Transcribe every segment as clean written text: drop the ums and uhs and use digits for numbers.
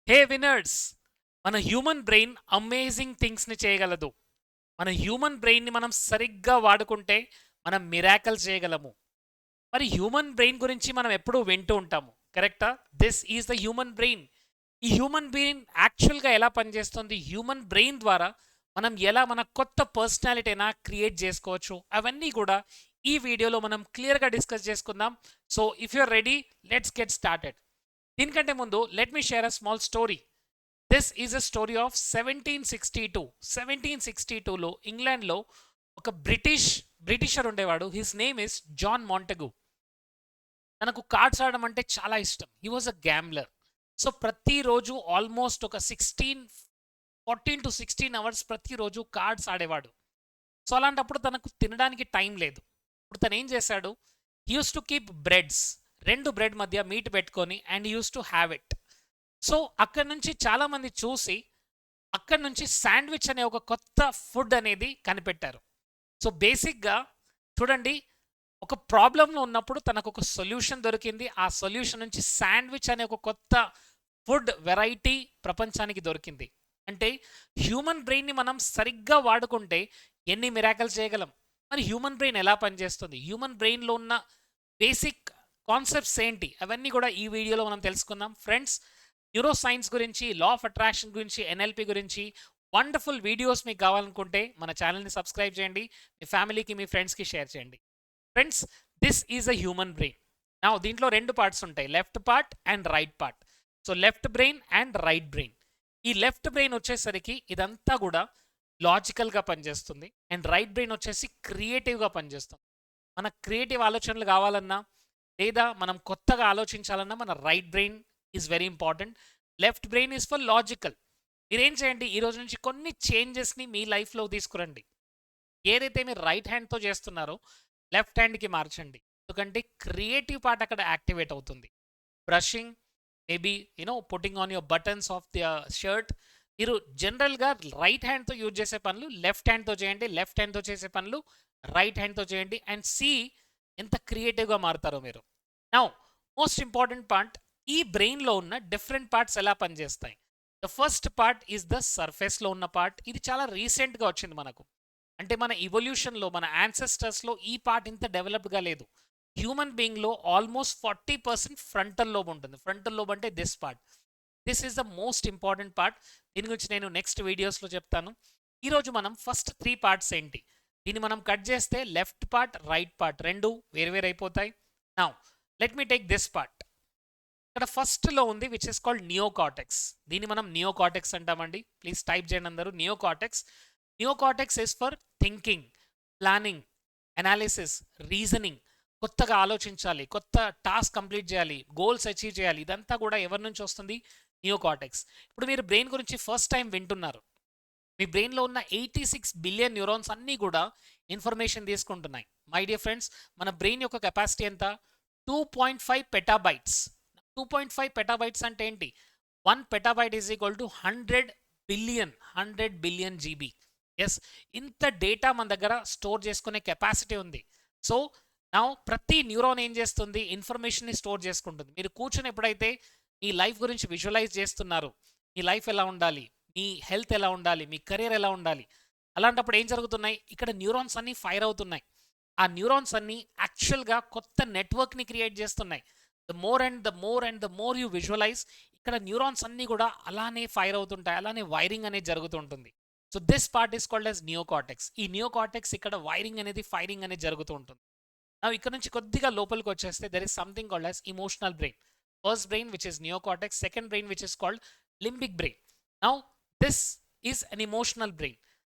హే winners, మన human brain amazing థింగ్స్ని చేయగలదు. మన హ్యూమన్ బ్రెయిన్ని మనం సరిగ్గా వాడుకుంటే మనం మిరాకల్స్ చేయగలము. మరి హ్యూమన్ బ్రెయిన్ గురించి మనం ఎప్పుడూ వింటూ ఉంటాము, కరెక్టా? This is the human brain. ఈ హ్యూమన్ బ్రెయిన్ యాక్చువల్గా ఎలా పనిచేస్తుంది? హ్యూమన్ బ్రెయిన్ ద్వారా మనం ఎలా మన కొత్త పర్సనాలిటీ అయినా క్రియేట్ చేసుకోవచ్చు, అవన్నీ కూడా ఈ వీడియోలో మనం క్లియర్గా డిస్కస్ చేసుకుందాం. So if you're ready, let's get started. దీనికంటే ముందు let me share a small story. This is a story of 1762. 1762లో ఇంగ్లాండ్లో ఒక బ్రిటిషర్ ఉండేవాడు. His name is John Montagu. తనకు కార్డ్స్ ఆడడం అంటే చాలా ఇష్టం. He was a gambler. So ప్రతిరోజు ఆల్మోస్ట్ ఒక 14 to 16 అవర్స్ ప్రతిరోజు కార్డ్స్ ఆడేవాడు. సో అలాంటప్పుడు తనకు తినడానికి టైం లేదు. ఇప్పుడు తను ఏం చేశాడు? He used to keep breads, రెండు బ్రెడ్ మధ్య మీట్ పెట్టుకొని, and use to have it. So అక్కడి నుంచి చాలామంది చూసి అక్కడి నుంచి శాండ్విచ్ అనే ఒక కొత్త ఫుడ్ అనేది కనిపెట్టారు. సో బేసిక్గా చూడండి, ఒక ప్రాబ్లంలో ఉన్నప్పుడు తనకు ఒక సొల్యూషన్ దొరికింది. ఆ సొల్యూషన్ నుంచి శాండ్విచ్ అనే ఒక కొత్త ఫుడ్ వెరైటీ ప్రపంచానికి దొరికింది. అంటే హ్యూమన్ బ్రెయిన్ని మనం సరిగ్గా వాడుకుంటే ఎన్ని మిరాకల్స్ చేయగలం. మరి హ్యూమన్ బ్రెయిన్ ఎలా పనిచేస్తుంది, హ్యూమన్ బ్రెయిన్లో ఉన్న బేసిక్ కాన్సెప్ట్స్ ఏంటి, అవన్నీ కూడా ఈ వీడియోలో మనం తెలుసుకుందాం. ఫ్రెండ్స్, న్యూరో సైన్స్ గురించి, లా ఆఫ్ అట్రాక్షన్ గురించి, ఎన్ఎల్పి గురించి వండర్ఫుల్ వీడియోస్ మీకు కావాలనుకుంటే మన ఛానల్ని సబ్స్క్రైబ్ చేయండి. మీ ఫ్యామిలీకి, మీ ఫ్రెండ్స్కి షేర్ చేయండి. Friends, this is a human brain. నా దీంట్లో రెండు పార్ట్స్ ఉంటాయి, left part and right part. So left brain and right brain. ఈ లెఫ్ట్ బ్రెయిన్ వచ్చేసరికి ఇదంతా కూడా లాజికల్గా పనిచేస్తుంది, అండ్ రైట్ బ్రెయిన్ వచ్చేసి క్రియేటివ్గా పనిచేస్తుంది. మన క్రియేటివ్ ఆలోచనలు కావాలన్నా, లేదా మనం కొత్తగా ఆలోచించాలన్నా మన right brain is very important. Left brain is for logical. మీరేం చేయండి, ఈ రోజు నుంచి కొన్ని చేంజెస్ని మీ లైఫ్లో తీసుకురండి. ఏదైతే మీరు రైట్ హ్యాండ్తో చేస్తున్నారో లెఫ్ట్ హ్యాండ్కి మార్చండి. ఎందుకంటే క్రియేటివ్ పార్ట్ అక్కడ యాక్టివేట్ అవుతుంది. Brushing, maybe putting on your buttons of the shirt. మీరు జనరల్గా రైట్ హ్యాండ్తో యూజ్ చేసే పనులు లెఫ్ట్ హ్యాండ్తో చేయండి, లెఫ్ట్ హ్యాండ్తో చేసే పనులు రైట్ హ్యాండ్తో చేయండి, అండ్ సీ ఎంత క్రియేటివ్గా మారుతారో మీరు. నౌ మోస్ట్ ఇంపార్టెంట్ పార్ట్, ఈ బ్రెయిన్లో ఉన్న డిఫరెంట్ పార్ట్స్ ఎలా పనిచేస్తాయి. The first part is the సర్ఫేస్లో ఉన్న పార్ట్. ఇది చాలా రీసెంట్గా వచ్చింది మనకు. అంటే మన ఇవల్యూషన్లో, మన యాన్సెస్టర్స్లో ఈ పార్ట్ ఇంత డెవలప్డ్గా లేదు. హ్యూమన్ బీయింగ్లో ఆల్మోస్ట్ 40% ఫ్రంటల్ లోబ్ ఉంటుంది. ఫ్రంటల్ లోబ్ అంటే this part. This is the most important part. దీని గురించి నేను నెక్స్ట్ వీడియోస్లో చెప్తాను. ఈరోజు మనం ఫస్ట్ 3 పార్ట్స్ ఏంటి, దీన్ని మనం కట్ చేస్తే లెఫ్ట్ పార్ట్, రైట్ పార్ట్ రెండు వేరు అయిపోతాయి. Now let me take this part. ఇక్కడ ఫస్ట్లో ఉంది విచ్ ఇస్ కాల్డ్ నియోకార్టెక్స్. దీన్ని మనం నియోకార్టెక్స్ అంటామండి. ప్లీజ్ టైప్ చేయండి అందరూ, neocortex. Neocortex is for thinking, planning, analysis, reasoning. కొత్తగా ఆలోచించాలి, కొత్త టాస్క్ కంప్లీట్ చేయాలి, గోల్స్ అచీవ్ చేయాలి. ఇదంతా కూడా ఎవరి నుంచి వస్తుంది? నియోకార్టెక్స్. ఇప్పుడు మీరు బ్రెయిన్ గురించి ఫస్ట్ టైం వింటున్నారు. మీ బ్రెయిన్లో ఉన్న 86 బిలియన్ న్యూరాన్స్ అన్నీ కూడా ఇన్ఫర్మేషన్ తీసుకుంటున్నాయి. మై డియర్ ఫ్రెండ్స్, మన బ్రెయిన్ యొక్క కెపాసిటీ ఎంత? 2.5 పెటాబైట్స్. 2.5 పెటాబైట్స్ అంటే ఏంటి? 1 petabyte is equal to 100 billion GB. Yes, ఇంత డేటా మన దగ్గర స్టోర్ చేసుకునే కెపాసిటీ ఉంది. సో నా ప్రతి న్యూరాన్ ఏం చేస్తుంది? ఇన్ఫర్మేషన్ని స్టోర్ చేసుకుంటుంది. మీరు కూర్చొని ఎప్పుడైతే మీ లైఫ్ గురించి విజువలైజ్ చేస్తున్నారు, మీ లైఫ్ ఎలా ఉండాలి, మీ హెల్త్ ఎలా ఉండాలి, మీ కెరీర్ ఎలా ఉండాలి, అలాంటప్పుడు ఏం జరుగుతున్నాయి? ఇక్కడ న్యూరాన్స్ అన్నీ ఫైర్ అవుతున్నాయి. ఆ న్యూరాన్స్ అన్నీ యాక్చువల్గా కొత్త నెట్వర్క్ని క్రియేట్ చేస్తున్నాయి. ద మోర్ యూ విజువలైజ్, ఇక్కడ న్యూరాన్స్ అన్నీ కూడా అలానే ఫైర్ అవుతుంటాయి, అలానే వైరింగ్ అనేది జరుగుతుంటుంది. So this part is called as neocortex. ఈ నియోకార్టెక్స్ ఇక్కడ వైరింగ్ అనేది, ఫైరింగ్ అనేది జరుగుతూ ఉంటుంది. ఇక్కడ నుంచి కొద్దిగా లోపలికి వచ్చేస్తే there is something called as emotional brain. First brain which is neocortex, second brain which is called limbic brain. Now this is an emotional brain.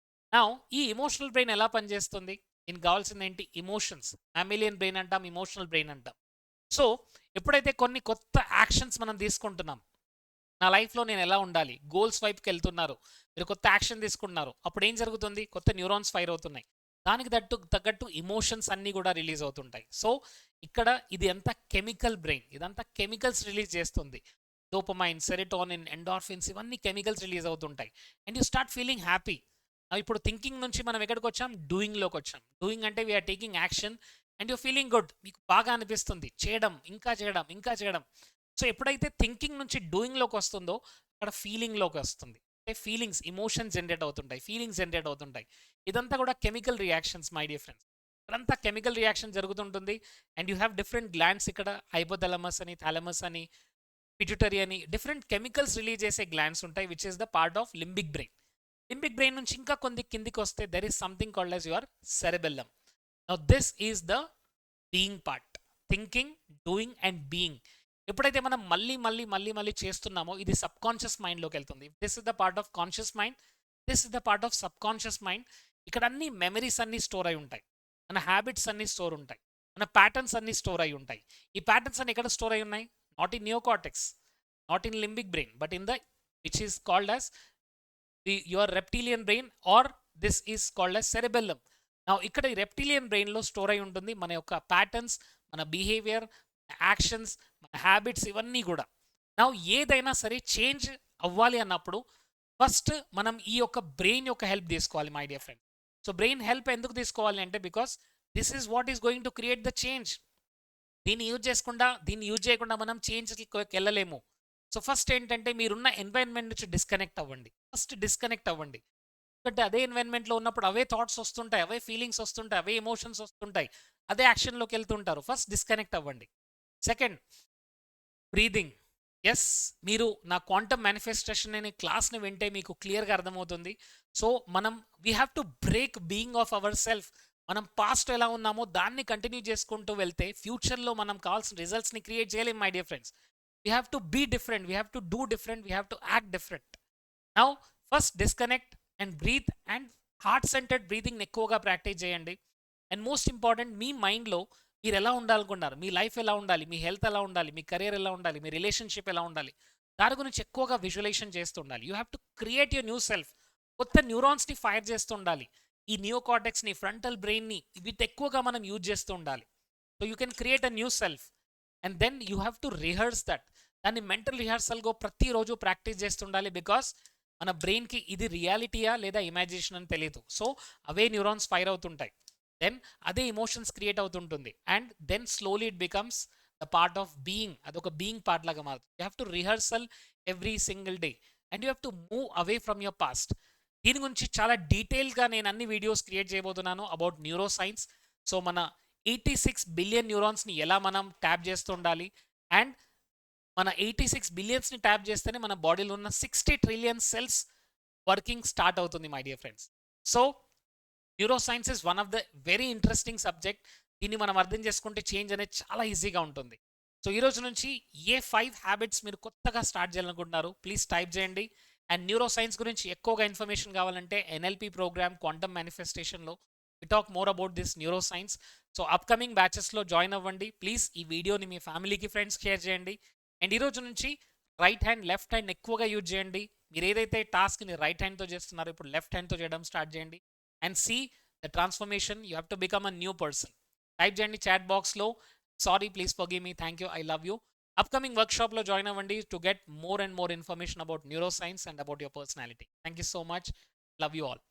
Now ఈ ఇమోషనల్ బ్రెయిన్ ఎలా పనిచేస్తుంది? దీనికి కావాల్సింది ఏంటి? ఇమోషన్స్. మ్యామిలియన్ బ్రెయిన్ అంటాం, ఇమోషనల్ బ్రెయిన్ అంటాం. So ఎప్పుడైతే కొన్ని కొత్త యాక్షన్స్ మనం తీసుకుంటున్నాం, నా లైఫ్లో నేను ఎలా ఉండాలి, గోల్స్ వైపుకి వెళ్తున్నారు, మీరు కొత్త యాక్షన్ తీసుకుంటున్నారు, అప్పుడు ఏం జరుగుతుంది? కొత్త న్యూరాన్స్ ఫైర్ అవుతున్నాయి. దానికి తగ్గట్టు ఇమోషన్స్ అన్నీ కూడా రిలీజ్ అవుతుంటాయి. సో ఇక్కడ ఇది అంతా కెమికల్ బ్రెయిన్, ఇదంతా కెమికల్స్ రిలీజ్ చేస్తుంది. డోపమైన్, సెరిటోనిన్, ఎండార్ఫిన్స్, ఇవన్నీ కెమికల్స్ రిలీజ్ అవుతుంటాయి. And you start feeling happy. ఇప్పుడు థింకింగ్ నుంచి మనం ఎక్కడికి వచ్చాం? డూయింగ్లోకి వచ్చాం. డూయింగ్ అంటే we are taking action and you feeling good. మీకు బాగా అనిపిస్తుంది చేయడం, ఇంకా చేయడం, ఇంకా చేయడం. సో ఎప్పుడైతే థింకింగ్ నుంచి డూయింగ్లోకి వస్తుందో అక్కడ ఫీలింగ్లోకి వస్తుంది. అంటే ఫీలింగ్స్, ఎమోషన్స్ జనరేట్ అవుతుంటాయి, ఫీలింగ్స్ జనరేట్ అవుతుంటాయి. ఇదంతా కూడా chemical reactions my dear friends. ఇక్కడంతా కెమికల్ రియాక్షన్ జరుగుతుంటుంది. And you have different glands ఇక్కడ, హైపోథాలమస్ అని, థాలమస్ అని, పిట్యూటరీ అని, డిఫరెంట్ కెమికల్స్ రిలీజ్ చేసే గ్లాండ్స్ ఉంటాయి, which is the part of limbic brain. Limbic brain నుంచి ఇంకా కొన్ని కిందికి వస్తే there is something called as your cerebellum. Now this is the being part, thinking, doing and being. ఎప్పుడైతే మనం మళ్ళీ మళ్ళీ మళ్ళీ మళ్ళీ చేస్తున్నామో ఇది సబ్ కాన్షియస్ మైండ్లోకి వెళ్తుంది. This is the part of conscious mind, this is the part of sub conscious mind. ఇక్కడ అన్ని మెమరీస్ అన్ని స్టోర్ అయి ఉంటాయి, మన హ్యాబిట్స్ అన్ని స్టోర్ ఉంటాయి, మన ప్యాటర్న్స్ అన్ని స్టోర్ అయి ఉంటాయి. ఈ ప్యాటర్న్స్ అన్ని ఎక్కడ స్టోర్ అయి ఉన్నాయి? Not in neocortex, not in limbic brain, but in the which is called as your reptilian brain, or this is called as cerebellum. నా ఇక్కడ ఈ రెప్టిలియన్ బ్రెయిన్లో స్టోర్ అయి ఉంటుంది మన యొక్క ప్యాటర్న్స్, మన బిహేవియర్, యాక్షన్స్, మన హ్యాబిట్స్, ఇవన్నీ కూడా. నా ఏదైనా సరే చేంజ్ అవ్వాలి అన్నప్పుడు ఫస్ట్ మనం ఈ యొక్క బ్రెయిన్ యొక్క హెల్ప్ తీసుకోవాలి my dear friend. So brain help ఎందుకు తీసుకోవాలి అంటే because this is what is going to create the change. దీన్ని యూజ్ చేయకుండా మనం చేంజ్కి వెళ్ళలేము. సో ఫస్ట్ ఏంటంటే మీరున్న ఎన్వైరన్మెంట్ నుంచి డిస్కనెక్ట్ అవ్వండి. ఫస్ట్ డిస్కనెక్ట్ అవ్వండి. ఎందుకంటే అదే ఎన్వైరన్మెంట్లో ఉన్నప్పుడు అవే థాట్స్ వస్తుంటాయి, అవే ఫీలింగ్స్ వస్తుంటాయి, అవే ఎమోషన్స్ వస్తుంటాయి, అదే యాక్షన్లోకి వెళ్తుంటారు. ఫస్ట్ డిస్కనెక్ట్ అవ్వండి. Second, breathing. ఎస్, మీరు నా క్వాంటమ్ మేనిఫెస్టేషన్ అనే క్లాస్ని వింటే మీకు క్లియర్గా అర్థమవుతుంది. So we have to break being of our self. మనం పాస్ట్ ఎలా ఉన్నామో దాన్ని కంటిన్యూ చేసుకుంటూ వెళ్తే ఫ్యూచర్లో మనం కావాల్సిన రిజల్ట్స్ని క్రియేట్ చేయలేం my dear friends. We have to be different, we have to do different, we have to act different. Now first disconnect and breathe, and heart centred బ్రీతింగ్ని ఎక్కువగా ప్రాక్టీస్ చేయండి. అండ్ మోస్ట్ ఇంపార్టెంట్, మీ మైండ్లో మీరు ఎలా ఉండాలనుకున్నారు, మీ life ఎలా ఉండాలి, మీ health ఎలా ఉండాలి, మీ కెరీర్ ఎలా ఉండాలి, మీ రిలేషన్షిప్ ఎలా ఉండాలి, దాని గురించి ఎక్కువగా విజువలైజేషన్ చేస్తూ ఉండాలి. You have to create your new self. కొత్త న్యూరాన్స్ని ఫైర్ చేస్తూ ఉండాలి. ఈ నియోకార్టెక్స్ని, ఫ్రంటల్ బ్రెయిన్ని, వీటి ఎక్కువగా మనం యూజ్ చేస్తూ ఉండాలి. So you can create a new self. And then you have to rehearse that. దాన్ని మెంటల్ రిహార్సల్గా ప్రతిరోజు ప్రాక్టీస్ చేస్తుండాలి. బికాస్ మన బ్రెయిన్కి ఇది రియాలిటీయా లేదా ఇమాజినేషన్ అని తెలియదు. సో అవే న్యూరాన్స్ ఫైర్ అవుతుంటాయి, దెన్ అదే ఎమోషన్స్ క్రియేట్ అవుతుంటుంది, and then slowly it becomes the part of being. అదొక బీయింగ్ పార్ట్ లాగా మారుతుంది. You have to rehearsal every single day, and you have to move away from your past. దీని గురించి చాలా డీటెయిల్గా నేను అన్ని వీడియోస్ క్రియేట్ చేయబోతున్నాను అబౌట్ న్యూరో సైన్స్. సో మన 86 బిలియన్ న్యూరాన్స్ని ఎలా మనం ట్యాప్ చేస్తూ ఉండాలి, అండ్ మన 86 బిలియన్స్ని ట్యాప్ చేస్తేనే మన బాడీలో ఉన్న 60 ట్రిలియన్ సెల్స్ వర్కింగ్ స్టార్ట్ అవుతుంది my dear friends. So neuro science is one of the very interesting subject. దీన్ని మనం అర్థం చేసుకుంటే చేంజ్ అనేది చాలా ఈజీగా ఉంటుంది. సో ఈ రోజు నుంచి ఏ 5 హ్యాబిట్స్ మీరు కొత్తగా స్టార్ట్ చేయాలనుకుంటున్నారు ప్లీజ్ టైప్ చేయండి. అండ్ న్యూరో సైన్స్ గురించి ఎక్కువగా ఇన్ఫర్మేషన్ కావాలంటే ఎన్ఎల్పి ప్రోగ్రామ్ క్వాంటమ్ మేనిఫెస్టేషన్లో we talk more about this neuro science. So upcoming బ్యాచెస్లో జాయిన్ అవ్వండి. ప్లీజ్ ఈ వీడియోని మీ ఫ్యామిలీకి, ఫ్రెండ్స్ షేర్ చేయండి. అండ్ ఈ రోజు నుంచి రైట్ హ్యాండ్, లెఫ్ట్ హ్యాండ్ ఎక్కువగా యూజ్ చేయండి. మీరు ఏదైతే టాస్క్ని రైట్ హ్యాండ్తో చేస్తున్నారో ఇప్పుడు లెఫ్ట్ హ్యాండ్తో చేయడం స్టార్ట్ చేయండి. And see the transformation. You have to become a new person. Type చేయండి చాట్ బాక్స్లో, sorry, please forgive me, thank you, I love you. Upcoming వర్క్షాప్లో జాయిన్ అవ్వండి to get more and more information about neuro science and about your personality. Thank you so much. Love you all.